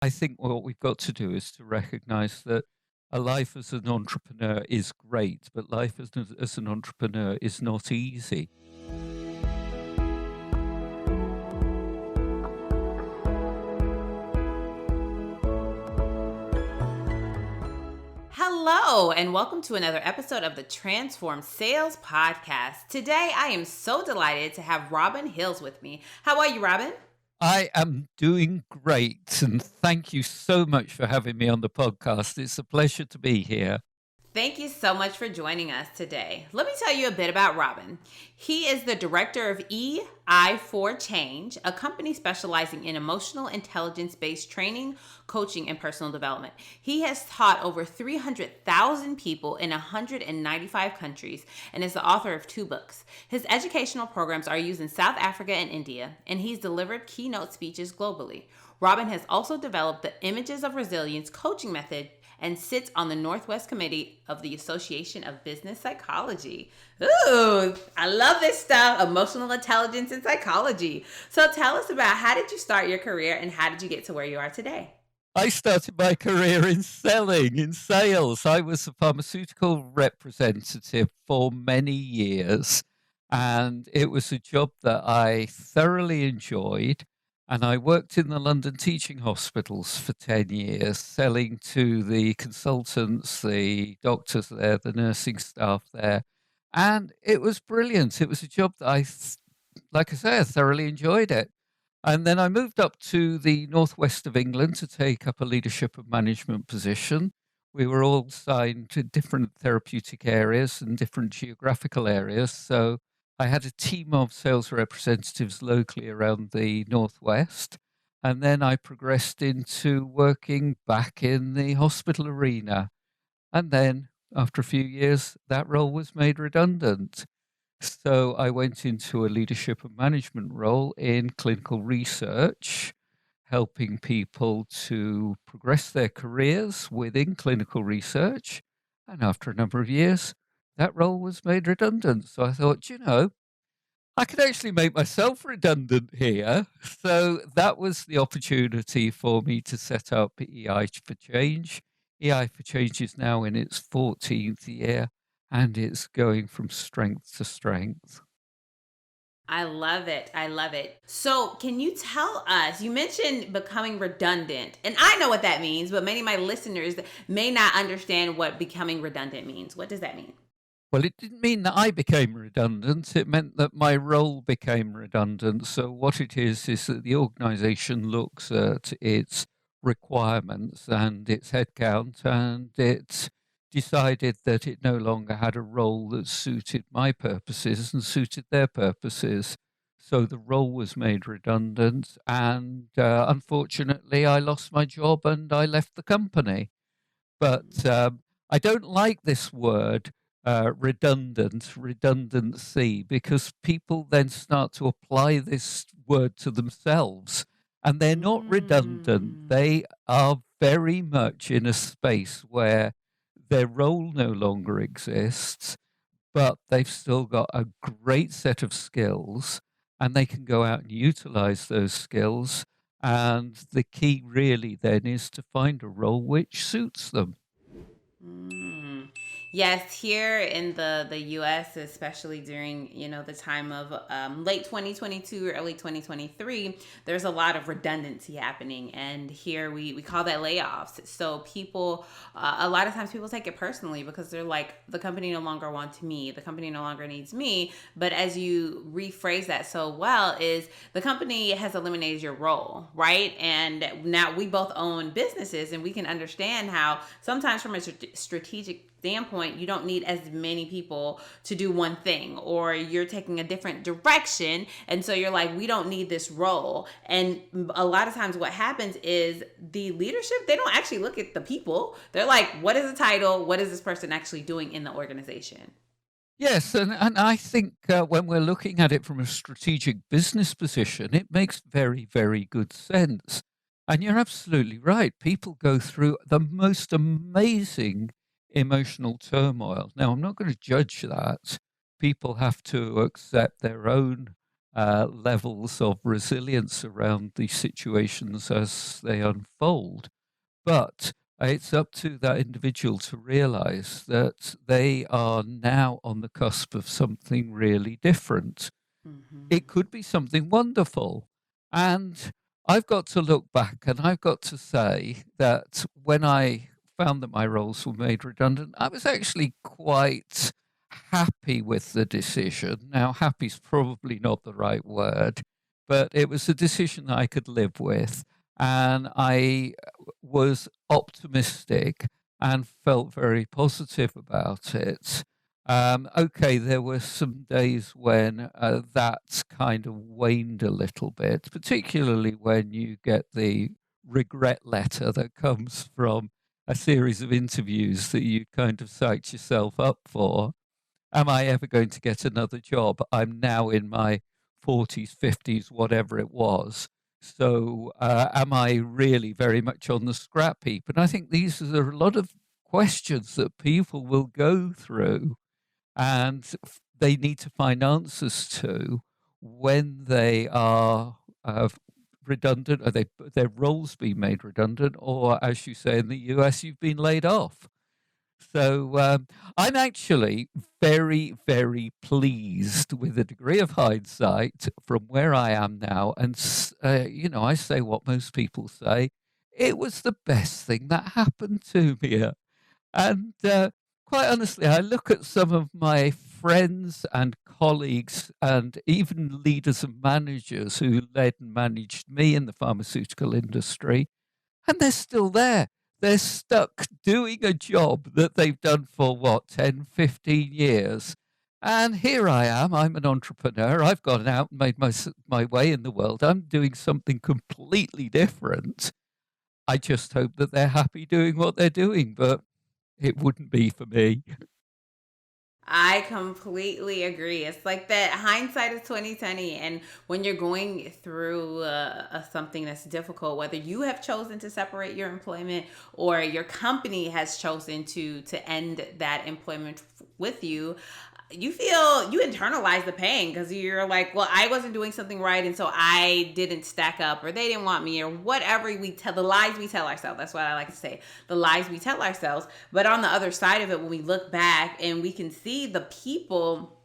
I think what we've got to do is to recognize that a life as an entrepreneur is great, but life as an entrepreneur is not easy. Hello, and welcome to another episode of the Transform Sales Podcast. Today, I am so delighted to have Robin Hills with me. How are you, Robin? I am doing great, and thank you so much for having me on the podcast. It's a pleasure to be here. Thank you so much for joining us today. Let me tell you a bit about Robin. He is the director of EI for Change, a company specializing in emotional intelligence based training, coaching, and personal development. He has taught over 300,000 people in 195 countries and is the author of 2 books. His educational programs are used in South Africa and India, and he's delivered keynote speeches globally. Robin has also developed the Images of Resilience coaching method and sits on the Northwest Committee of the Association of Business Psychology. Ooh, I love this stuff, emotional intelligence and psychology. So tell us about, how did you start your career and how did you get to where you are today? I started my career in selling, in sales. I was a pharmaceutical representative for many years, and it was a job that I thoroughly enjoyed. And I worked in the London teaching hospitals for 10 years, selling to the consultants, the doctors there, the nursing staff there. And it was brilliant. It was a job that like I say, I thoroughly enjoyed it. And then I moved up to the northwest of England to take up a leadership and management position. We were all assigned to different therapeutic areas and different geographical areas. So I had a team of sales representatives locally around the northwest. And then I progressed into working back in the hospital arena. And then after a few years, that role was made redundant. So I went into a leadership and management role in clinical research, helping people to progress their careers within clinical research. And after a number of years, that role was made redundant. So I thought, I could actually make myself redundant here. So that was the opportunity for me to set up EI for Change. EI for Change is now in its 14th year and it's going from strength to strength. I love it. I love it. So, can you tell us? You mentioned becoming redundant, and I know what that means, but many of my listeners may not understand what becoming redundant means. What does that mean? Well, it didn't mean that I became redundant. It meant that my role became redundant. So, what it is that the organization looks at its requirements and its headcount, and it decided that it no longer had a role that suited my purposes and suited their purposes. So, the role was made redundant. And unfortunately, I lost my job and I left the company. But I don't like this word redundancy, because people then start to apply this word to themselves and they're not redundant. Mm. They are very much in a space where their role no longer exists, but they've still got a great set of skills and they can go out and utilize those skills. And the key really then is to find a role which suits them. Mm. Yes, here in the U.S., especially during the time of late 2022, early 2023, there's a lot of redundancy happening, and here we call that layoffs. So people, a lot of times people take it personally because they're like, the company no longer wants me, the company no longer needs me. But as you rephrase that so well, is the company has eliminated your role, right? And now we both own businesses, and we can understand how sometimes from a strategic standpoint, you don't need as many people to do one thing, or you're taking a different direction. And so you're like, we don't need this role. And a lot of times what happens is the leadership, they don't actually look at the people. They're like, what is the title? What is this person actually doing in the organization? Yes, and I think when we're looking at it from a strategic business position, it makes very, very good sense. And you're absolutely right. People go through the most amazing emotional turmoil. Now, I'm not going to judge that. People have to accept their own levels of resilience around these situations as they unfold. But it's up to that individual to realize that they are now on the cusp of something really different. Hmm. It could be something wonderful. And I've got to look back and I've got to say that when I found that my roles were made redundant, I was actually quite happy with the decision. Now, happy's probably not the right word, but it was a decision I could live with. And I was optimistic and felt very positive about it. Okay, there were some days when that kind of waned a little bit, particularly when you get the regret letter that comes from a series of interviews that you kind of psyched yourself up for. Am I ever going to get another job? I'm now in my 40s, 50s, whatever it was. So, am I really very much on the scrap heap? And I think these are a lot of questions that people will go through and they need to find answers to when they are redundant, or their roles being made redundant, or as you say in the US, you've been laid off. So I'm actually very, very pleased with the degree of hindsight from where I am now. And, I say what most people say. It was the best thing that happened to me. And quite honestly, I look at some of my friends and colleagues and even leaders and managers who led and managed me in the pharmaceutical industry, and they're still there. They're stuck doing a job that they've done for what, 10, 15 years. And here I am. I'm an entrepreneur. I've gone out and made my way in the world. I'm doing something completely different. I just hope that they're happy doing what they're doing, but it wouldn't be for me. I completely agree. It's like that hindsight is 2020, and when you're going through something that's difficult, whether you have chosen to separate your employment or your company has chosen to end that employment with you, you internalize the pain because you're like, well, I wasn't doing something right, and so I didn't stack up, or they didn't want me, or whatever we tell, the lies we tell ourselves. That's what I like to say, the lies we tell ourselves. But on the other side of it, when we look back and we can see the people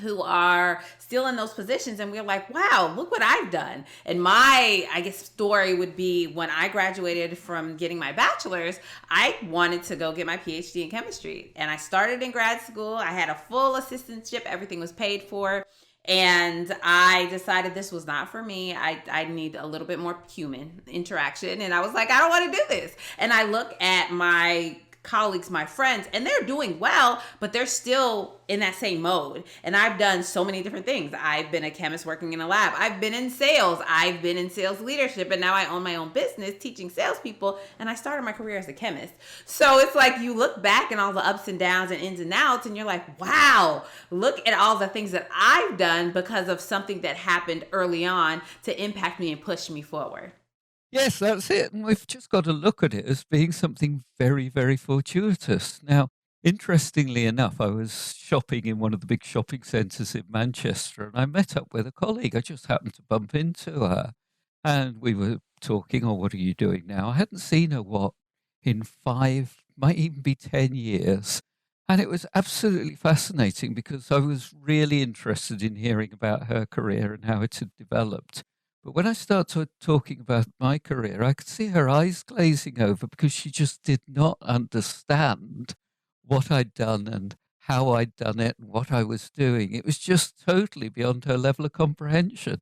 who are still in those positions, and we're like, wow, look what I've done. And my, I guess, story would be when I graduated from getting my bachelor's, I wanted to go get my PhD in chemistry, and I started in grad school. I had a full assistantship, everything was paid for, and I decided this was not for me. I need a little bit more human interaction, and I was like, I don't want to do this. And I look at my colleagues, my friends, and they're doing well, but they're still in that same mode. And I've done so many different things. I've been a chemist working in a lab. I've been in sales. I've been in sales leadership. And now I own my own business teaching salespeople. And I started my career as a chemist. So it's like you look back and all the ups and downs and ins and outs, and you're like, wow, look at all the things that I've done because of something that happened early on to impact me and push me forward. Yes, that's it. And we've just got to look at it as being something very, very fortuitous. Now, interestingly enough, I was shopping in one of the big shopping centres in Manchester and I met up with a colleague. I just happened to bump into her and we were talking, oh, what are you doing now? I hadn't seen her, what, in 5, might even be 10 years. And it was absolutely fascinating because I was really interested in hearing about her career and how it had developed. But when I started talking about my career, I could see her eyes glazing over because she just did not understand what I'd done and how I'd done it and what I was doing. It was just totally beyond her level of comprehension.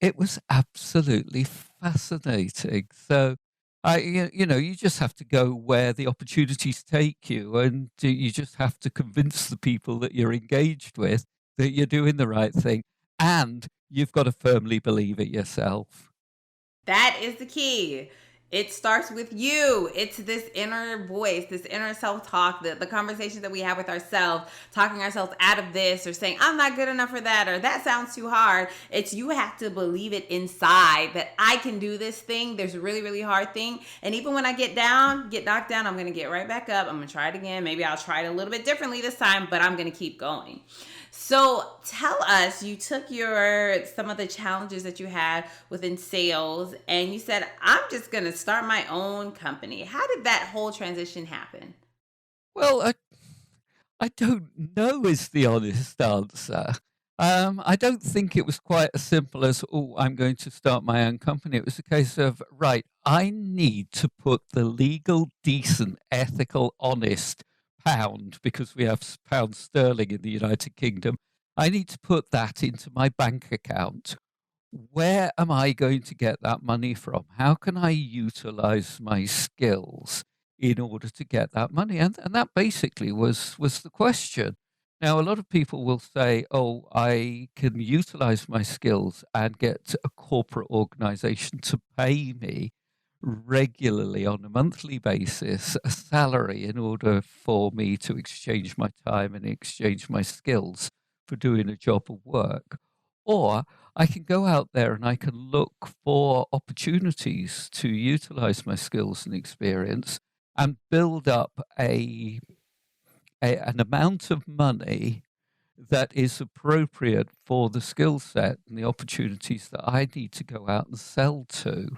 It was absolutely fascinating. So, you just have to go where the opportunities take you, and you just have to convince the people that you're engaged with that you're doing the right thing, and you've got to firmly believe it yourself. That is the key. It starts with you. It's this inner voice, this inner self talk, the conversations that we have with ourselves, talking ourselves out of this or saying, I'm not good enough for that or that sounds too hard. It's you have to believe it inside that I can do this thing. There's a really, really hard thing. And even when I get down, get knocked down, I'm going to get right back up. I'm going to try it again. Maybe I'll try it a little bit differently this time, but I'm going to keep going. So tell us, you took your some of the challenges that you had within sales and you said, I'm just gonna start my own company. How did that whole transition happen? Well, I don't know is the honest answer. I don't think it was quite as simple as, oh, I'm going to start my own company. It was a case of, right, I need to put the legal, decent, ethical, honest pound, because we have pound sterling in the United Kingdom. I need to put that into my bank account. Where am I going to get that money from? How can I utilize my skills in order to get that money? And that basically was the question. Now, a lot of people will say, oh, I can utilize my skills and get a corporate organization to pay me regularly on a monthly basis a salary in order for me to exchange my time and exchange my skills for doing a job of work. Or I can go out there and I can look for opportunities to utilize my skills and experience and build up an amount of money that is appropriate for the skill set and the opportunities that I need to go out and sell to.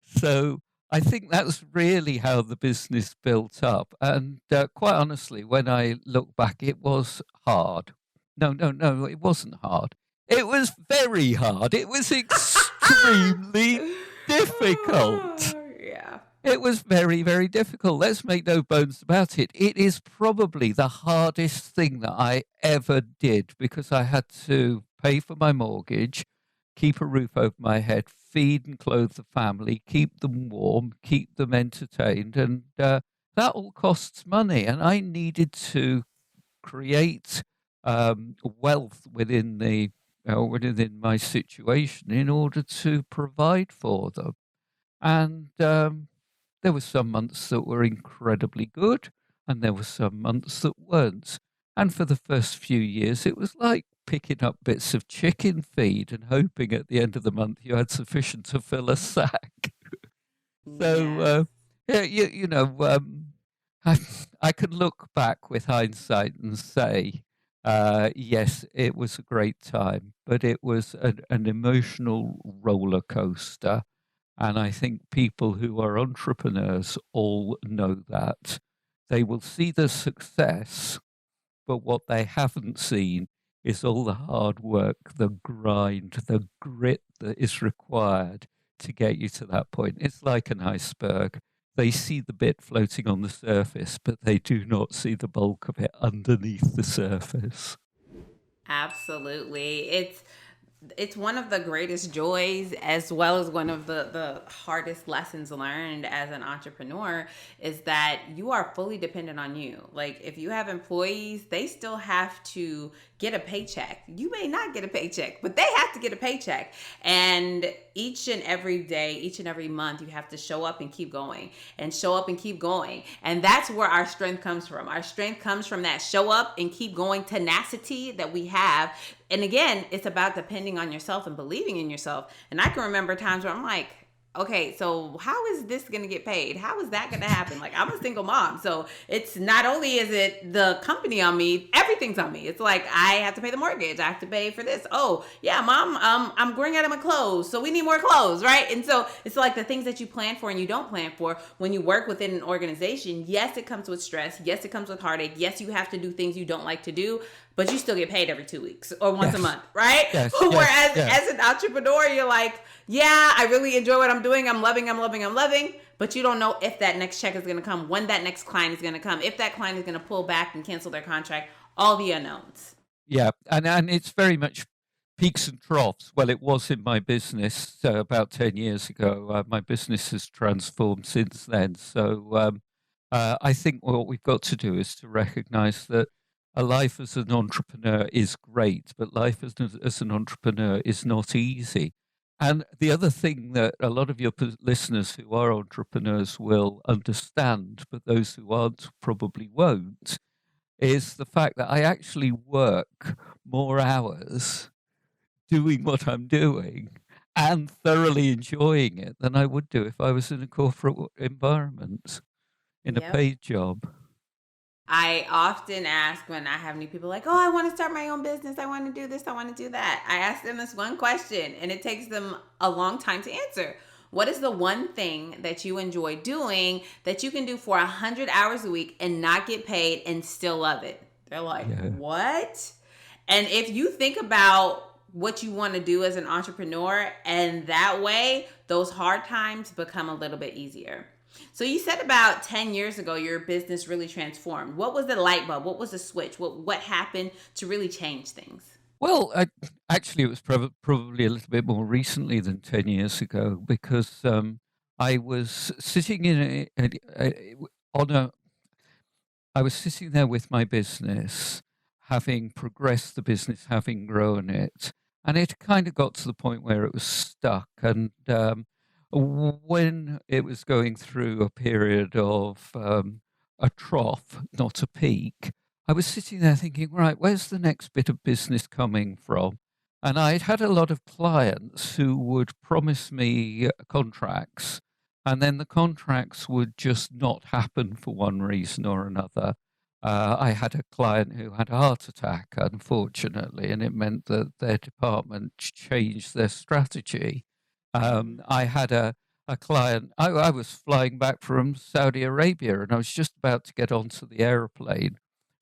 So I think that's really how the business built up. And quite honestly, when I look back, it was hard. No, no, no, it wasn't hard. It was very hard. It was extremely difficult. Yeah. It was very, very difficult. Let's make no bones about it. It is probably the hardest thing that I ever did because I had to pay for my mortgage, keep a roof over my head, feed and clothe the family, keep them warm, keep them entertained. And that all costs money. And I needed to create wealth within my situation in order to provide for them. And there were some months that were incredibly good, and there were some months that weren't. And for the first few years, it was like picking up bits of chicken feed and hoping at the end of the month you had sufficient to fill a sack. So, Yes. yeah, I, I could look back with hindsight and say, yes, it was a great time, but it was an emotional roller coaster. And I think people who are entrepreneurs all know that. They will see the success, but what they haven't seen is all the hard work, the grind, the grit that is required to get you to that point. It's like an iceberg. They see the bit floating on the surface, but they do not see the bulk of it underneath the surface. Absolutely. It's one of the greatest joys as well as one of the hardest lessons learned as an entrepreneur is that you are fully dependent on you. Like if you have employees, they still have to get a paycheck. You may not get a paycheck, but they have to get a paycheck. And each and every day, each and every month, you have to show up and keep going and show up and keep going. And that's where our strength comes from. Our strength comes from that show up and keep going tenacity that we have. And again, it's about depending on yourself and believing in yourself. And I can remember times where I'm like, okay, so how is this going to get paid? How is that going to happen? Like, I'm a single mom. So it's not only is it the company on me, everything's on me. It's like, I have to pay the mortgage. I have to pay for this. Oh, yeah, mom, I'm growing out of my clothes. So we need more clothes, right? And so it's like the things that you plan for and you don't plan for when you work within an organization. Yes, it comes with stress. Yes, it comes with heartache. Yes, you have to do things you don't like to do, but you still get paid every 2 weeks or once a Yes, month, right? yes, Whereas yes. as an entrepreneur, you're like, yeah, I really enjoy what I'm doing. I'm loving, but you don't know if that next check is going to come, when that next client is going to come, if that client is going to pull back and cancel their contract, all the unknowns. Yeah, and it's very much peaks and troughs. Well, it was in my business about 10 years ago. My business has transformed since then. So I think what we've got to do is to recognize that a life as an entrepreneur is great, but life as an entrepreneur is not easy. And the other thing that a lot of your listeners who are entrepreneurs will understand, but those who aren't probably won't, is the fact that I actually work more hours doing what I'm doing and thoroughly enjoying it than I would do if I was in a corporate environment, in a Yep. paid job. I often ask when I have new people like, "Oh, I want to start my own business. I want to do this. I want to do that." I ask them this one question and it takes them a long time to answer. What is the one thing that you enjoy doing that you can do for 100 hours a week and not get paid and still love it? They're like, Yeah. "What?" And if you think about what you want to do as an entrepreneur, and that way, those hard times become a little bit easier. So you said about 10 years ago your business really transformed. What was the light bulb? What was the switch? What happened to really change things? Well, actually, it was probably a little bit more recently than 10 years ago because I was sitting on a I was sitting there with my business, having progressed the business, having grown it, and it kind of got to the point where it was stuck. And when it was going through a period of a trough, not a peak, I was sitting there thinking, right, where's the next bit of business coming from? And I'd had a lot of clients who would promise me contracts, and then the contracts would just not happen for one reason or another. I had a client who had a heart attack, unfortunately, and it meant that their department changed their strategy. I had a client, I was flying back from Saudi Arabia and I was just about to get onto the aeroplane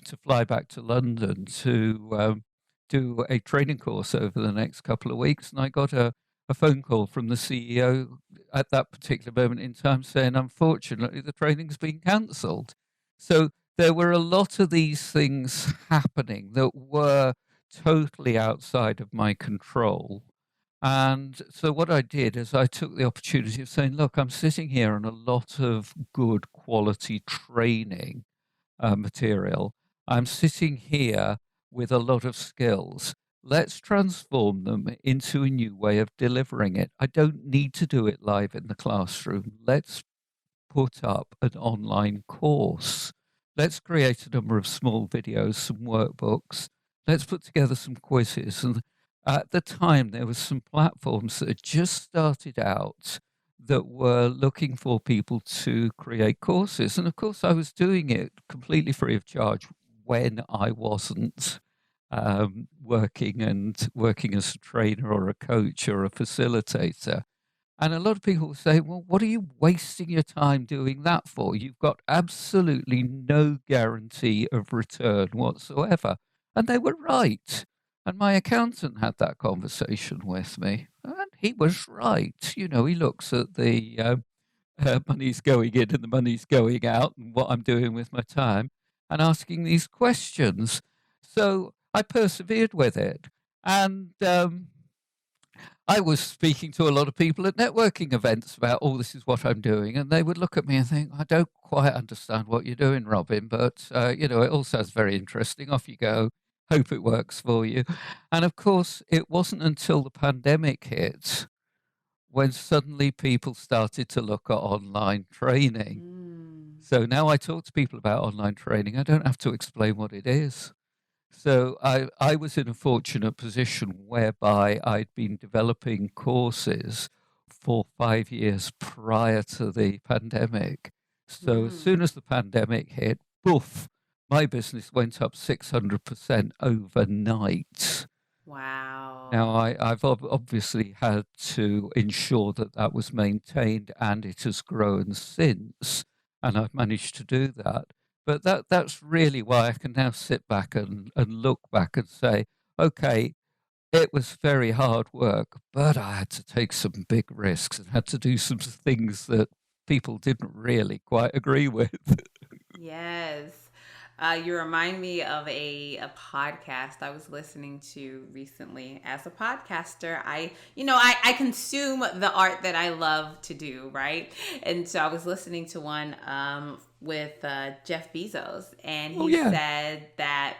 to fly back to London to do a training course over the next couple of weeks. And I got a phone call from the CEO at that particular moment in time saying, unfortunately, the training's been cancelled. So there were a lot of these things happening that were totally outside of my control. And so what I did is I took the opportunity of saying, look, I'm sitting here on a lot of good quality training material. I'm sitting here with a lot of skills. Let's transform them into a new way of delivering it. I don't need to do it live in the classroom. Let's put up an online course. Let's create a number of small videos, some workbooks. Let's put together some quizzes. And at the time, there were some platforms that had just started out that were looking for people to create courses. And of course, I was doing it completely free of charge when I wasn't working as a trainer or a coach or a facilitator. And a lot of people say, well, what are you wasting your time doing that for? You've got absolutely no guarantee of return whatsoever. And they were right. And my accountant had that conversation with me. And he was right. You know, he looks at the money's going in and the money's going out and what I'm doing with my time and asking these questions. So I persevered with it. And I was speaking to a lot of people at networking events about, oh, this is what I'm doing. And they would look at me and think, I don't quite understand what you're doing, Robin, but, you know, it all sounds very interesting. Off you go. Hope it works for you. And of course, it wasn't until the pandemic hit when suddenly people started to look at online training. Mm. So now I talk to people about online training. I don't have to explain what it is. So I was in a fortunate position whereby I'd been developing courses for 5 years prior to the pandemic. So as Mm. soon as the pandemic hit, poof, my business went up 600% overnight. Now, Wow. I've obviously had to ensure that that was maintained, and it has grown since, and I've managed to do that. But that's really why I can now sit back and look back and say, okay, it was very hard work, but I had to take some big risks and had to do some things that people didn't really quite agree with. Yes. You remind me of a podcast I was listening to recently. As a podcaster, I consume the art that I love to do, right? And so I was listening to one with Jeff Bezos, and Oh, he yeah. said that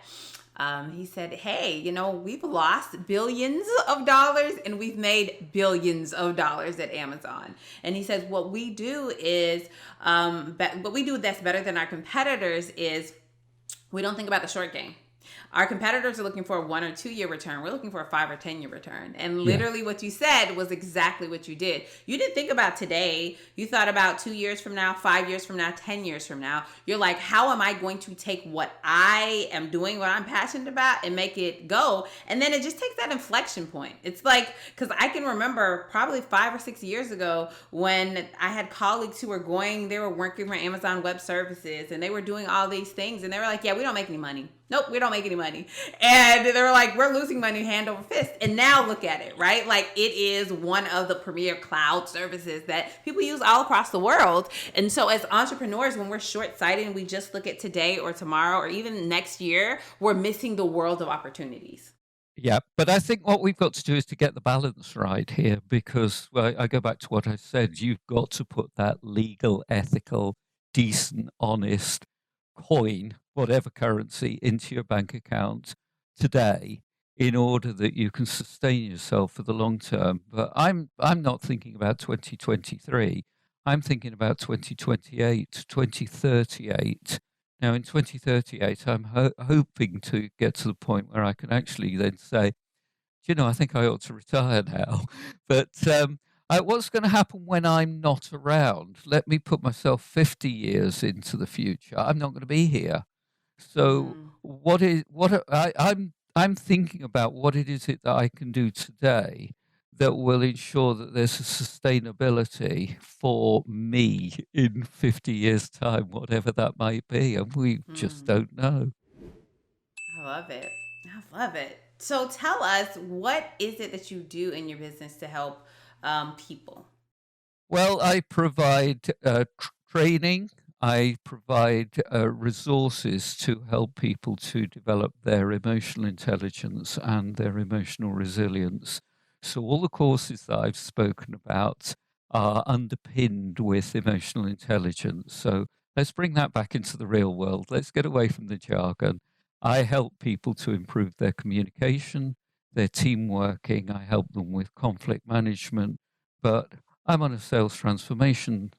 He said, "Hey, we've lost billions of dollars and we've made billions of dollars at Amazon." And he says, "What we do is, what we do that's better than our competitors is we don't think about the short game. Our competitors are looking for a 1 or 2 year return. We're looking for a 5 or 10 year return." And Yeah. literally, what you said was exactly what you did. You didn't think about today. You thought about 2 years from now, 5 years from now, 10 years from now. You're like, how am I going to take what I am doing, what I'm passionate about, and make it go? And then it just takes that inflection point. It's like, because I can remember probably 5 or 6 years ago when I had colleagues who were they were working for Amazon Web Services and they were doing all these things. And they were like, "Yeah, we don't make any money. Nope, we don't make any money." And they were like, "We're losing money hand over fist." And now look at it, right? Like, it is one of the premier cloud services that people use all across the world. And so as entrepreneurs, when we're short-sighted and we just look at today or tomorrow or even next year, we're missing the world of opportunities. Yeah, but I think what we've got to do is to get the balance right here because well, I go back to what I said. You've got to put that legal, ethical, decent, honest coin, whatever currency, into your bank account today in order that you can sustain yourself for the long term. But I'm not thinking about 2023. I'm thinking about 2028, 2038. Now, in 2038, I'm hoping to get to the point where I can actually then say, I think I ought to retire now. But what's going to happen when I'm not around? Let me put myself 50 years into the future. I'm not going to be here. So Mm. I'm thinking about what it is that I can do today that will ensure that there's a sustainability for me in 50 years' time, whatever that might be, and we just Mm. don't know. I love it. I love it. So tell us, what is it that you do in your business to help people? Well, I provide training. I provide resources to help people to develop their emotional intelligence and their emotional resilience. So, all the courses that I've spoken about are underpinned with emotional intelligence. So, let's bring that back into the real world. Let's get away from the jargon. I help people to improve their communication, their team working. I help them with conflict management. But I'm on a sales transformation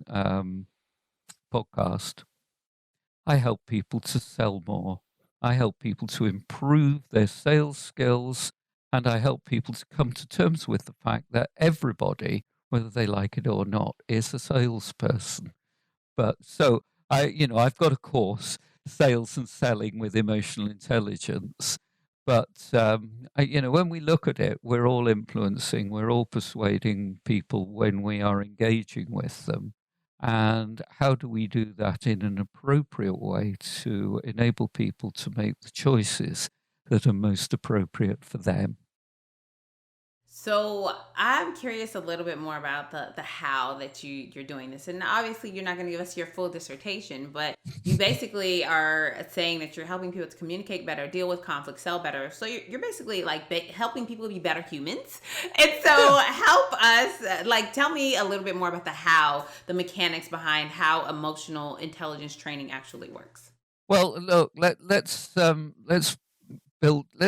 podcast. I help people to sell more. I help people to improve their sales skills. And I help people to come to terms with the fact that everybody, whether they like it or not, is a salesperson. But so I've got a course, Sales and Selling with Emotional Intelligence. But when we look at it, we're all influencing, we're all persuading people when we are engaging with them. And how do we do that in an appropriate way to enable people to make the choices that are most appropriate for them? So I'm curious a little bit more about the how that you're doing this. And obviously you're not going to give us your full dissertation, but you basically are saying that you're helping people to communicate better, deal with conflict, sell better. So you're basically like helping people be better humans. And Yeah. so help us, like, tell me a little bit more about the how, the mechanics behind how emotional intelligence training actually works. Well, look, let's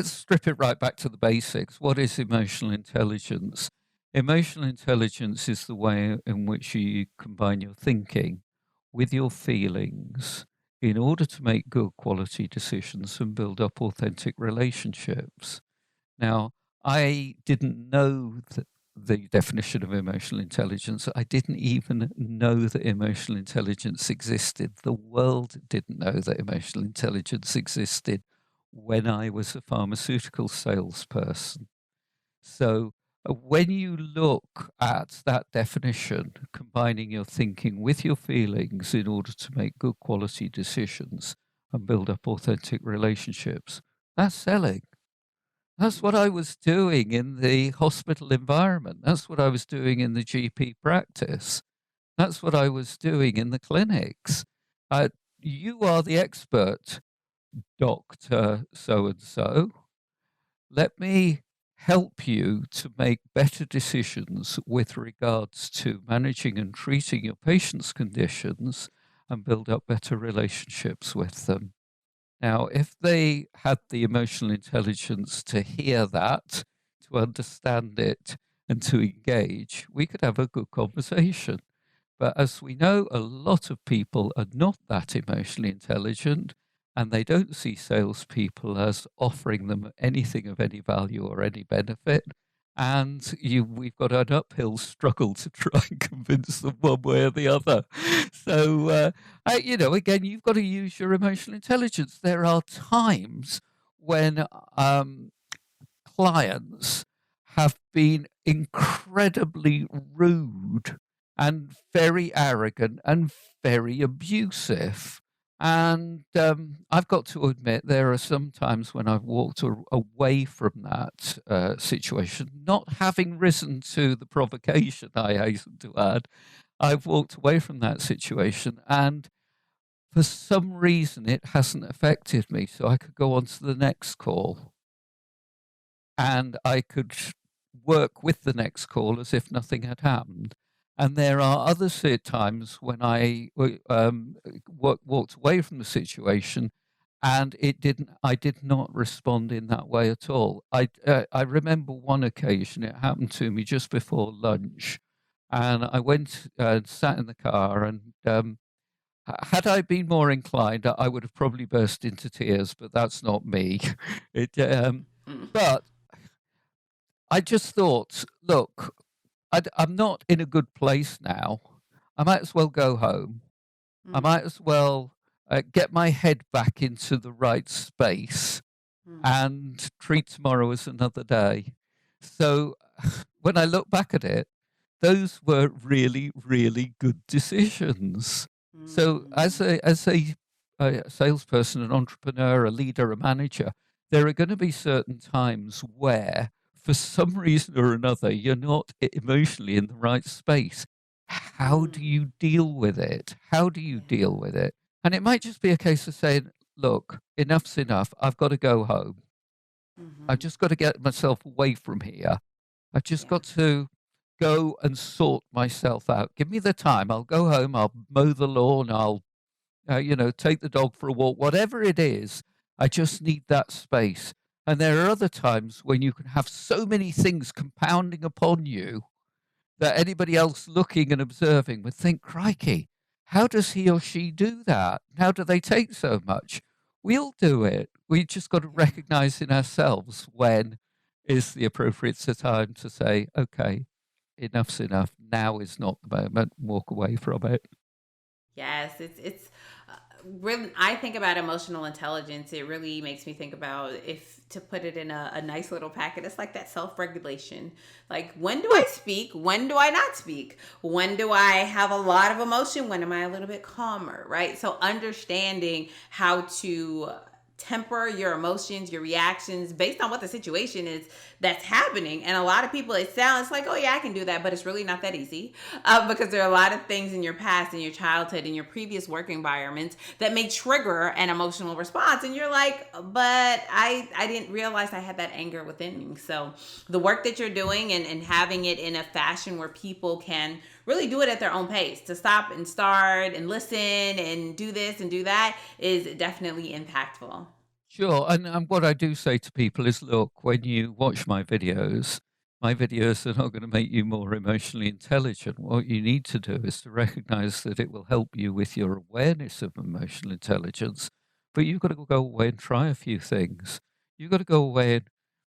strip it right back to the basics. What is emotional intelligence? Emotional intelligence is the way in which you combine your thinking with your feelings in order to make good quality decisions and build up authentic relationships. Now, I didn't know the definition of emotional intelligence. I didn't even know that emotional intelligence existed. The world didn't know that emotional intelligence existed when I was a pharmaceutical salesperson. So, when you look at that definition, combining your thinking with your feelings in order to make good quality decisions and build up authentic relationships, that's selling. That's what I was doing in the hospital environment. That's what I was doing in the GP practice. That's what I was doing in the clinics. Uh, you are the expert, Doctor So and so. Let me help you to make better decisions with regards to managing and treating your patients' conditions and build up better relationships with them. Now, if they had the emotional intelligence to hear that, to understand it, and to engage, we could have a good conversation. But as we know, a lot of people are not that emotionally intelligent, and they don't see salespeople as offering them anything of any value or any benefit. And we've got an uphill struggle to try and convince them one way or the other. So, again, you've got to use your emotional intelligence. There are times when um, clients have been incredibly rude and very arrogant and very abusive. And I've got to admit, there are some times when I've walked away from that situation, not having risen to the provocation, I hasten to add. I've walked away from that situation, and for some reason, it hasn't affected me. So I could go on to the next call and I could work with the next call as if nothing had happened. And there are other times when I walked away from the situation, and I did not respond in that way at all. I remember one occasion it happened to me just before lunch, and I went and sat in the car, and had I been more inclined, I would have probably burst into tears. But that's not me. It Mm, but I just thought, look, I'm not in a good place now. I might as well go home. I mm, might as well get my head back into the right space mm, and treat tomorrow as another day. So when I look back at it, those were really, really good decisions. So mm. as a salesperson, an entrepreneur, a leader, a manager, there are going to be certain times where, for some reason or another, you're not emotionally in the right space. How do Mm. you deal with it? How do you Yeah. deal with it? And it might just be a case of saying, look, enough's enough. I've got to go home. I've Hmm. just got to get myself away from here. I've just Yeah. got to go and sort myself out. Give me the time. I'll go home. I'll mow the lawn. I'll, take the dog for a walk. Whatever it is, I just need that space. And there are other times when you can have so many things compounding upon you that anybody else looking and observing would think, crikey, how does he or she do that? How do they take so much? We'll do it. We just got to Yeah. recognize in ourselves when is the appropriate time to say, okay, enough's enough. Now is not the moment. Walk away from it. Yes, it's really. I think about emotional intelligence. It really makes me think about, if to put it in a nice little packet, it's like that self regulation. Like, when do I Sure. speak? When do I not speak? When do I have a lot of emotion? When am I a little bit calmer? Right. So understanding how to temper your emotions, your reactions based on what the situation is that's happening. And a lot of people, it sounds like, oh yeah, I can do that, but it's really not that easy, because there are a lot of things in your past, in your childhood, in your previous work environments that may trigger an emotional response, and you're like, but I didn't realize I had that anger within me. So the work that you're doing, and having it in a fashion where people can really do it at their own pace, to stop and start and listen and do this and do that, is definitely impactful. Sure. And what I do say to people is, look, when you watch my videos are not going to make you more emotionally intelligent. What you need to do is to recognize that it will help you with your awareness of emotional intelligence. But you've got to go away and try a few things. You've got to go away and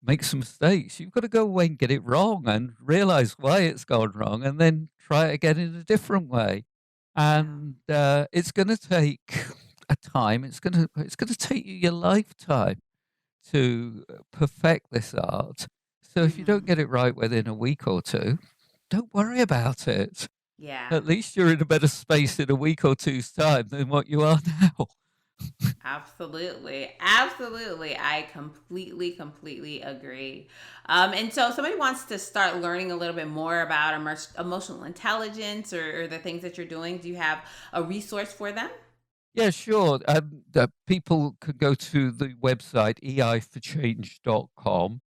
make some mistakes. You've got to go away and get it wrong and realize why it's gone wrong and then try it again in a different way. Yeah. And it's going to take a time. It's gonna take you your lifetime to perfect this art. So if you don't Hmm. get it right within a week or two, don't worry about it. Yeah. At least you're in a better space in a week or two's time than what you are now. Absolutely. Absolutely. I completely agree. And so, if somebody wants to start learning a little bit more about emotional intelligence, or the things that you're doing. Do you have a resource for them? Yeah, sure. People could go to the website eiforchange.com.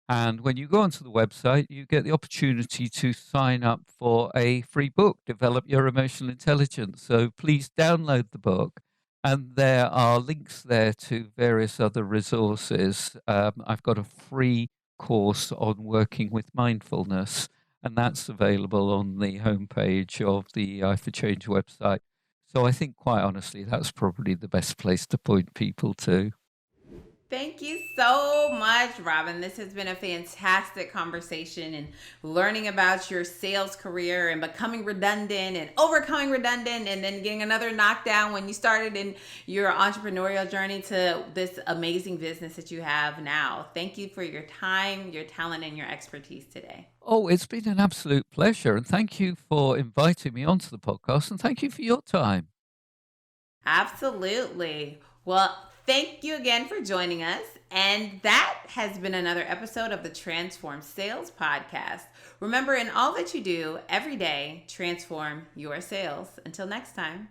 And when you go onto the website, you get the opportunity to sign up for a free book, Develop Your Emotional Intelligence. So please download the book And there are links there to various other resources. I've got a free course on working with mindfulness, and that's available on the homepage of the I for Change website. So I think, quite honestly, that's probably the best place to point people to. Thank you so much, Robin. This has been a fantastic conversation and learning about your sales career and becoming redundant and overcoming redundant and then getting another knockdown when you started in your entrepreneurial journey to this amazing business that you have now. Thank you for your time, your talent, and your expertise today. Oh, it's been an absolute pleasure. And thank you for inviting me onto the podcast. And thank you for your time. Absolutely. Well, thank you again for joining us. And that has been another episode of the Transform Sales Podcast. Remember, in all that you do every day, transform your sales. Until next time.